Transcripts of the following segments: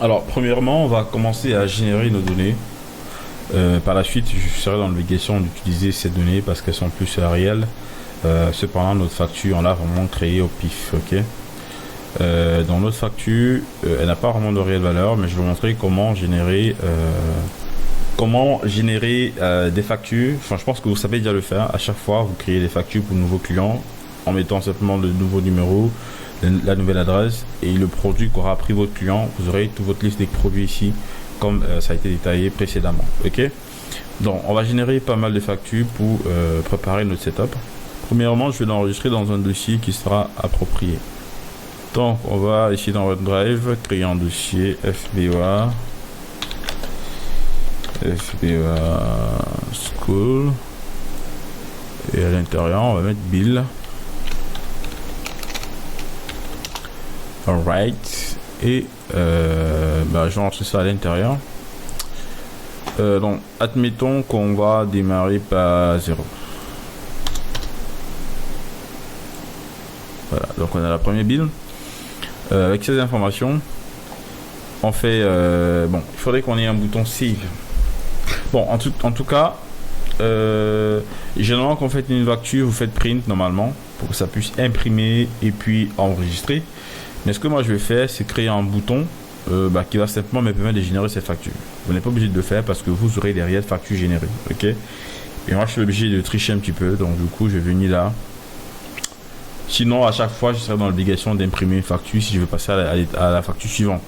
Alors, premièrement, on va commencer à générer nos données. Par la suite, je serai dans l'obligation d'utiliser ces données parce qu'elles sont plus réelles. Cependant, notre facture, on l'a vraiment créée au pif. Ok. Dans notre facture, elle n'a pas vraiment de réelle valeur, mais je vais vous montrer comment générer des factures. Enfin, je pense que vous savez déjà le faire. À chaque fois, vous créez des factures pour de nouveaux clients en mettant simplement le nouveau numéro, la nouvelle adresse et le produit qu'aura pris votre client. Vous aurez toute votre liste des produits ici, comme ça a été détaillé précédemment. Ok. Donc, on va générer pas mal de factures pour préparer notre setup. Premièrement, je vais l'enregistrer dans un dossier qui sera approprié. Donc, on va ici dans OneDrive créer un dossier FBA School, et à l'intérieur, on va mettre Bill. Alright, et je vais rentrer ça à l'intérieur. Donc, admettons qu'on va démarrer par 0. Voilà, donc on a la première build. Avec ces informations, on fait... il faudrait qu'on ait un bouton Save. Bon, en tout cas, généralement quand vous faites une facture, vous faites print normalement, pour que ça puisse imprimer et puis enregistrer. Mais ce que moi je vais faire, c'est créer un bouton qui va simplement me permettre de générer cette facture. Vous n'êtes pas obligé de le faire parce que vous aurez derrière facture générée. Ok. Et moi je suis obligé de tricher un petit peu, donc du coup je vais venir là. Sinon, à chaque fois, je serai dans l'obligation d'imprimer une facture si je veux passer à la facture suivante.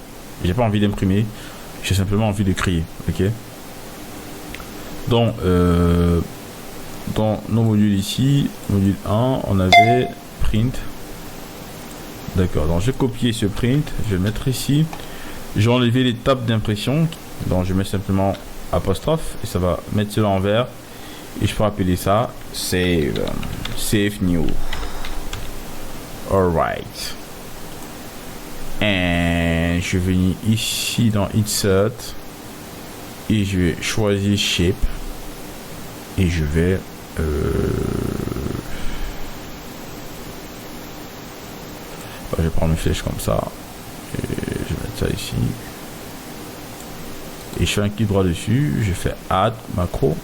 J'ai pas envie d'imprimer, j'ai simplement envie de créer. Ok. Donc, dans nos modules ici, module 1, on avait print. D'accord. Donc, je vais copier ce print, je vais le mettre ici. Je vais enlever l'étape d'impression. Donc, je mets simplement apostrophe et ça va mettre cela en vert. Et je peux appeler ça save new. Alright. Et je vais venir ici dans Insert et je vais choisir Shape et je vais je vais prendre mes flèches comme ça et je vais mettre ça ici et je fais un clic droit dessus, je fais Add macro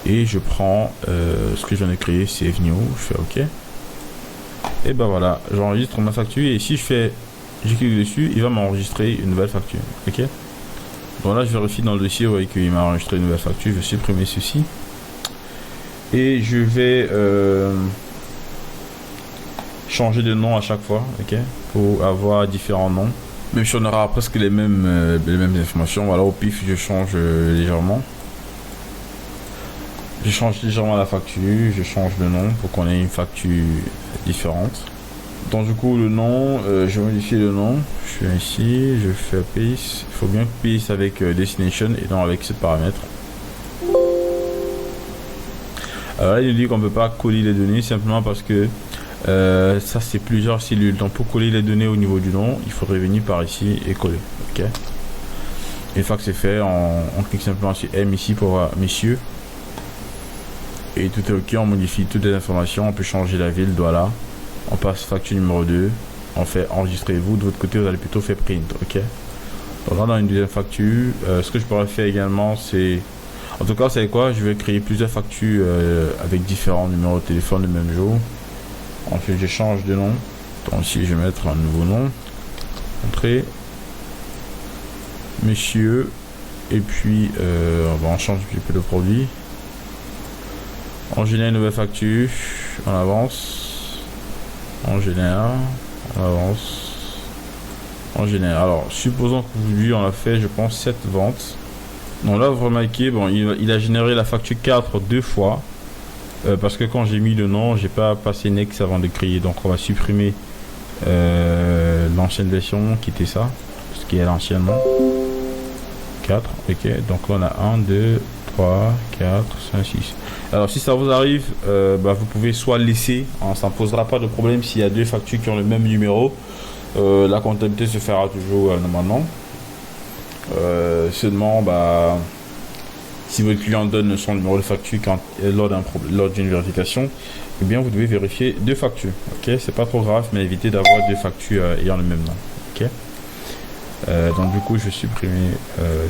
et je prends ce que je viens de créer, Save New, je fais OK. Et ben voilà, j'enregistre ma facture et si je clique dessus, il va m'enregistrer une nouvelle facture. OK. Donc là, je vérifie dans le dossier, vous voyez qu'il m'a enregistré une nouvelle facture. Je vais supprimer ceci et je vais changer de nom à chaque fois, OK, pour avoir différents noms. Même si on aura presque les mêmes informations. Voilà, au pif, je change légèrement. Je change légèrement la facture, je change le nom pour qu'on ait une facture différente. Donc du coup le nom, je modifie le nom, je suis ici, je fais paste. Il faut bien paste avec destination et non avec ce paramètre. Alors là il nous dit qu'on ne peut pas coller les données simplement parce que ça c'est plusieurs cellules. Donc pour coller les données au niveau du nom, il faudrait venir par ici et coller. Ok. Une fois que c'est fait, on clique simplement sur M ici pour voir messieurs. Et tout est ok, on modifie toutes les informations, on peut changer la ville, voilà. On passe facture numéro 2, on fait enregistrer. Vous de votre côté vous allez plutôt faire print, ok. Donc là dans une deuxième facture, ce que je pourrais faire également c'est, en tout cas c'est quoi, je vais créer plusieurs factures avec différents numéros de téléphone le même jour. Ensuite je change de nom, donc ici je vais mettre un nouveau nom, entrée, monsieur, et puis on change un petit peu le produit. On génère une nouvelle facture, on avance, on génère, on avance, on génère. Alors, supposons qu'aujourd'hui on a fait, je pense, 7 ventes. Donc là, vous remarquez, bon, il a généré la facture 4 deux fois. Parce que quand j'ai mis le nom, j'ai pas passé next avant de créer. Donc on va supprimer l'ancienne version qui était ça, ce qui est l'anciennement. 4, ok. Donc là on a 1, 2, 3, 4, 5, 6. Alors si ça vous arrive, vous pouvez soit laisser, hein, ça ne posera pas de problème s'il y a deux factures qui ont le même numéro. La comptabilité se fera toujours normalement. Seulement, Si votre client donne son numéro de facture lors d'une vérification, eh bien vous devez vérifier 2 factures. Ok, c'est pas trop grave, mais évitez d'avoir 2 factures ayant le même nom. Ok. Donc du coup, je vais supprimer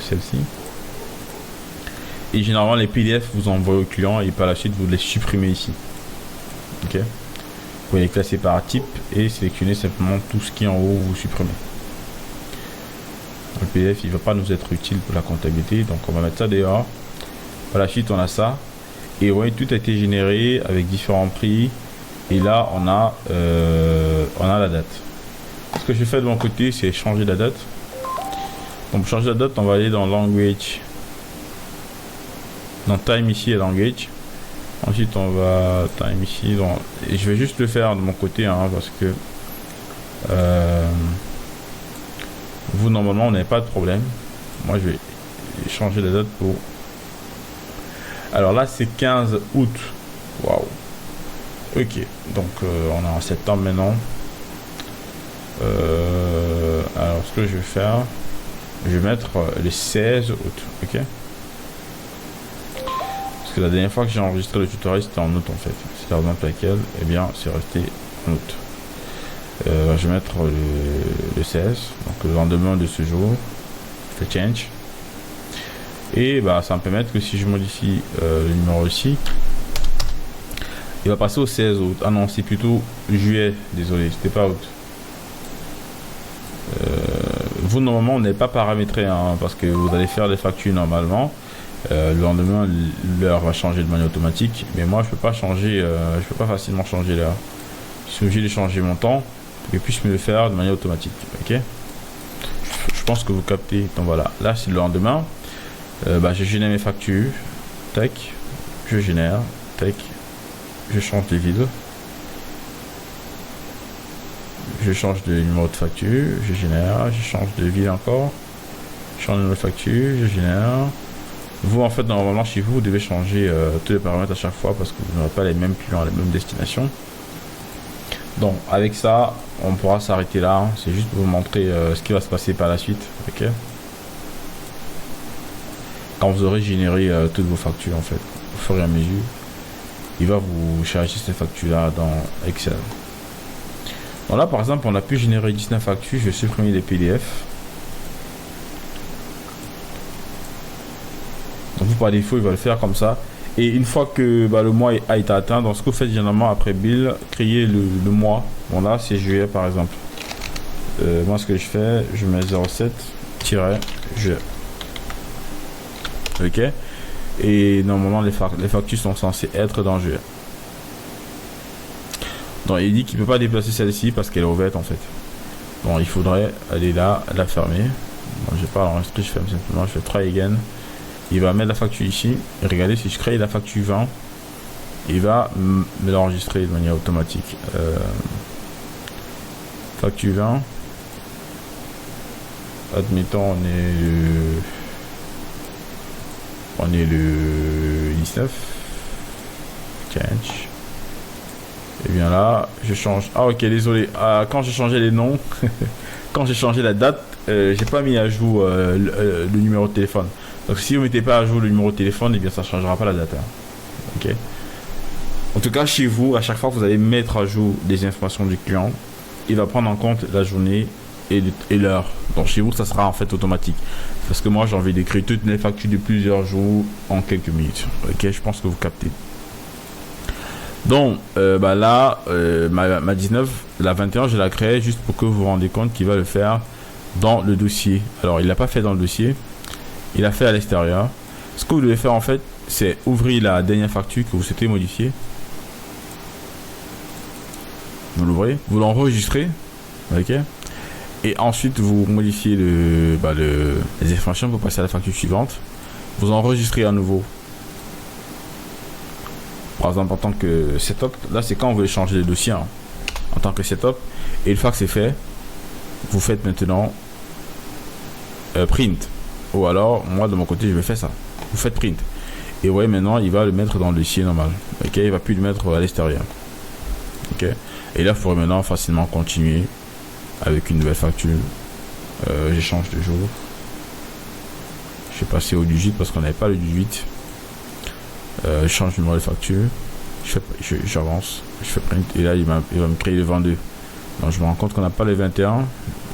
celle-ci. Et généralement, les PDF vous envoient au client et par la suite vous les supprimez ici. Ok. Vous pouvez les classer par type et sélectionner simplement tout ce qui est en haut, vous supprimez. Le PDF, il va pas nous être utile pour la comptabilité, donc on va mettre ça dehors. Par la suite, on a ça. Et vous voyez, tout a été généré avec différents prix. Et là, on a la date. Ce que je fais de mon côté, c'est changer la date. Donc pour changer la date, on va aller dans Language. Dans Time ici et Language. Ensuite, on va Time ici. Et je vais juste le faire de mon côté, hein, parce que vous, normalement, on n'avez pas de problème. Moi, je vais changer la date pour... Alors là, c'est 15 août. Waouh. Ok. Donc, on est en septembre maintenant. Alors, ce que je vais faire, je vais mettre le 16 août. Ok. Parce que la dernière fois que j'ai enregistré le tutoriel, c'était en août en fait. C'est la raison pour laquelle, eh bien, c'est resté en août. Je vais mettre le 16, donc le lendemain de ce jour. Je fais change. Et bah, ça va me permettre que si je modifie le numéro ici, il va passer au 16 août. Ah non, c'est plutôt juillet. Désolé, c'était pas août. Vous, normalement, on n'est pas paramétré, hein, parce que vous allez faire des factures normalement. Le lendemain, l'heure va changer de manière automatique. Mais moi, je peux pas changer, je peux pas facilement changer l'heure. Je suis obligé de changer mon temps pour que je puisse me le faire de manière automatique. Ok. Je pense que vous captez. Donc voilà, là c'est le lendemain. Bah, je génère mes factures. Tac. Je génère. Tac. Je change de ville. Je change de numéro de facture. Je génère. Je change de ville encore. Je change de numéro de facture. Je génère. Vous, en fait, normalement, chez vous, vous devez changer tous les paramètres à chaque fois parce que vous n'aurez pas les mêmes clients, les mêmes destinations. Donc, avec ça, on pourra s'arrêter là. Hein. C'est juste pour vous montrer ce qui va se passer par la suite. Ok. Quand vous aurez généré toutes vos factures, en fait, au fur et à mesure, il va vous charger ces factures-là dans Excel. Donc là, par exemple, on a pu générer 19 factures. Je vais supprimer les PDF. Donc vous, par défaut, il va le faire comme ça. Et une fois que le mois a été atteint, donc ce que vous faites généralement après Bill, créer le mois. Bon là, c'est juillet par exemple. Moi, ce que je fais, je mets 07-juillet. Ok. Et normalement, les factures sont censées être dans juillet. Donc il dit qu'il ne peut pas déplacer celle-ci parce qu'elle est ouverte en fait. Bon, il faudrait aller là, la fermer. Bon, je vais pas l'enregistrer, je ferme simplement, je fais try again. Il va mettre la facture ici. Et regardez, si je crée la facture 20, il va me l'enregistrer de manière automatique. Facture 20. Admettons, on est le 19. Change. Et bien là, je change. Ah ok, désolé. Quand j'ai changé les noms, quand j'ai changé la date, j'ai pas mis à jour le numéro de téléphone. Donc si vous mettez pas à jour le numéro de téléphone, et bien ça changera pas la date. Hein. Ok. En tout cas, chez vous, à chaque fois que vous allez mettre à jour des informations du client, il va prendre en compte la journée et l'heure. Donc chez vous, ça sera en fait automatique. Parce que moi, j'ai envie d'écrire toutes les factures de plusieurs jours en quelques minutes. Ok, je pense que vous captez. Donc là, ma 19, la 21, je la crée juste pour que vous vous rendez compte qu'il va le faire dans le dossier. Alors, il l'a pas fait dans le dossier. Il a fait à l'extérieur. Ce que vous devez faire en fait, c'est ouvrir la dernière facture que vous souhaitez modifier. Vous l'ouvrez, vous l'enregistrez, ok. Et ensuite vous modifiez les informations pour passer à la facture suivante. Vous enregistrez à nouveau. Par exemple en tant que setup, là c'est quand vous voulez changer le dossier hein, en tant que setup. Et une fois que c'est fait, vous faites maintenant print. Ou alors, moi de mon côté, je vais faire ça. Vous faites print. Et vous voyez maintenant, il va le mettre dans le dossier normal. Ok, il va plus le mettre à l'extérieur. Ok. Et là, il faudrait maintenant facilement continuer avec une nouvelle facture. J'échange de jour. Je vais passer au 18 parce qu'on n'avait pas le 18. Je change le numéro de facture. J'avance. Je fais print. Et là, il va me créer le 22. Donc, je me rends compte qu'on n'a pas le 21.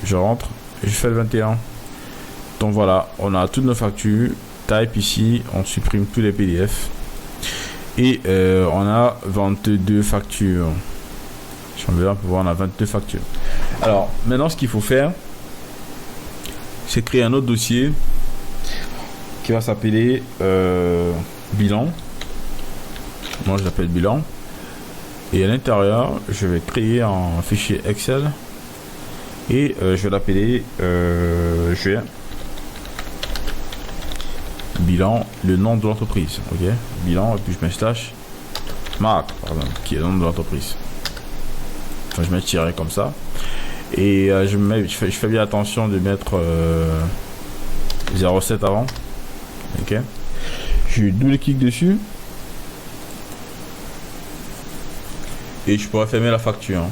Je rentre. Et je fais le 21. Donc voilà, on a toutes nos factures. Type ici. On supprime tous les PDF. Et on a 22 factures. Si on veut, on peut voir, on a 22 factures. Alors, maintenant, ce qu'il faut faire, c'est créer un autre dossier qui va s'appeler bilan. Moi, je l'appelle bilan. Et à l'intérieur, je vais créer un fichier Excel. Et je vais l'appeler bilan, le nom de l'entreprise. Ok, bilan, et puis je mets slash marque, pardon, qui est le nom de l'entreprise. Enfin, je mets tiré comme ça. Et je fais bien attention de mettre 0,7 avant. Ok, je double-clique dessus. Et je pourrais fermer la facture. Hein.